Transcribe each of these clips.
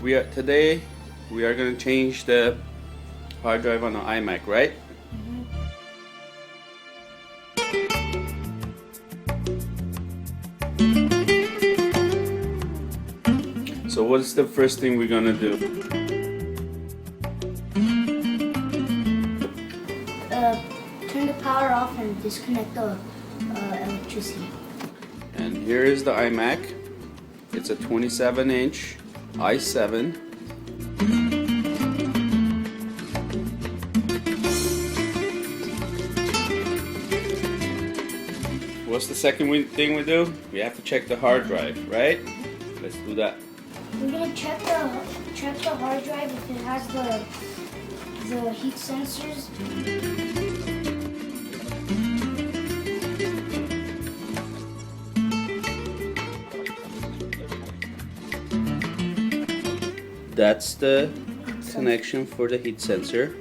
Today we are going to change the hard drive on the iMac, right? So what's the first thing we're gonna do? Turn the power off and disconnect the electricity. And here is the iMac. It's a 27-inch i7. What's the second thing we do? We have to check the hard drive, right? Let's do that. We're gonna check the hard drive if it has the heat sensors. That's the connection for the heat sensor.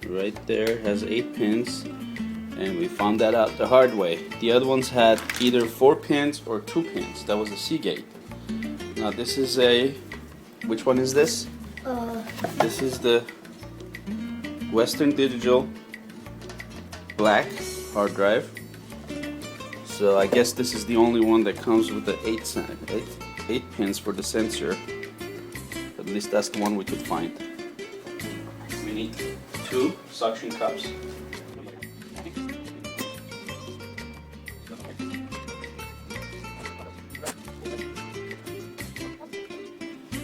Right there has 8 pins, and we found that out the hard way. The other ones had either 4 pins or 2 pins. That was a Seagate. Now this is which one is this? This is the Western Digital black hard drive. So I guess this is the only one that comes with the 8 pins for the sensor. At least that's the one we could find. We need 2 suction cups.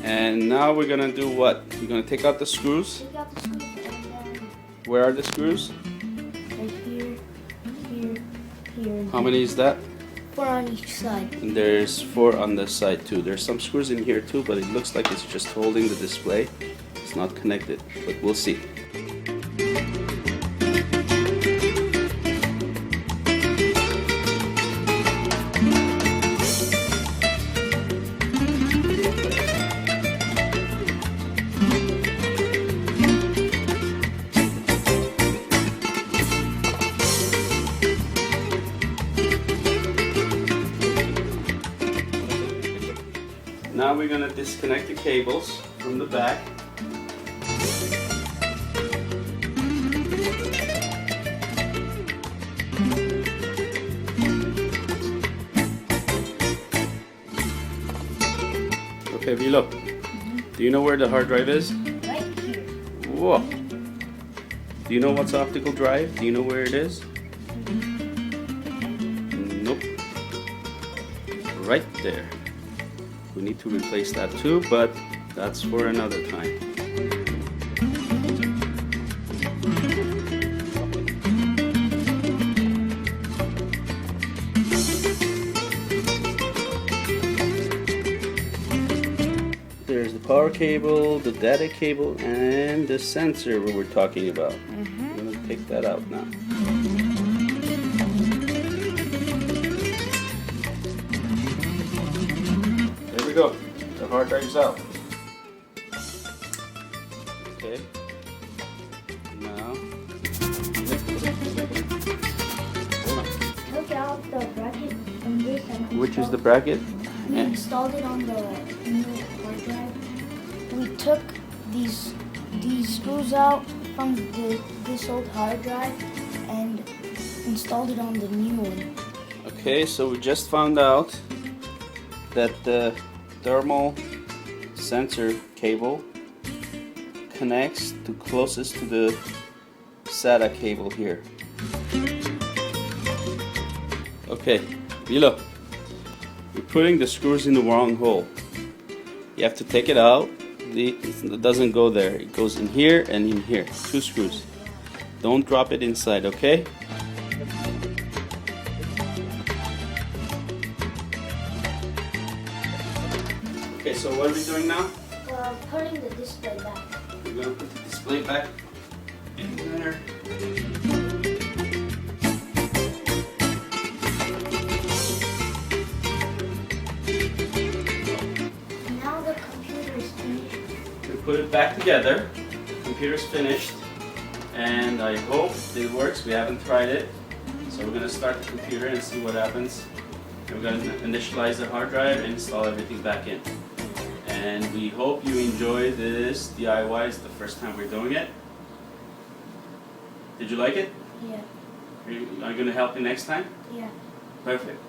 And now we're gonna do what? We're gonna take out the screws. Take out the screws and then Where are the screws? right here, here, here. How many is that? 4 on each side. And there's 4 on this side too. There's some screws in here too, but it looks like it's just holding the display. It's not connected, but we'll see. Now we're going to disconnect the cables from the back. Okay, Wilo, do you know where the hard drive is? Right here. Whoa. Do you know what's optical drive? Do you know where it is? Nope. Right there. We need to replace that too, but that's for another time. There's the power cable, the data cable, and the sensor we were talking about. I'm going to take that out now. There we go. The hard drive's out. Okay. Now. Look out the bracket from this and Which is the bracket? we installed it on the new hard drive. We took these screws out from this old hard drive and installed it on the new one. Okay, so we just found out that the thermal sensor cable connects to closest to the SATA cable here. Okay, Wilo, you're putting the screws in the wrong hole. You have to take it out. It doesn't go there. It goes in here and in here. 2 screws. Don't drop it inside, okay? Okay, so what are we doing now? Putting the display back. We're going to put the display back in there. Now the computer is finished. We put it back together. The computer's finished. And I hope it works. We haven't tried it. So we're going to start the computer and see what happens. And we're going to initialize the hard drive and install everything back in. And And we hope you enjoy this DIY. It's the first time we're doing it. Did you like it? Yeah. Are you going to help me next time? Yeah. Perfect.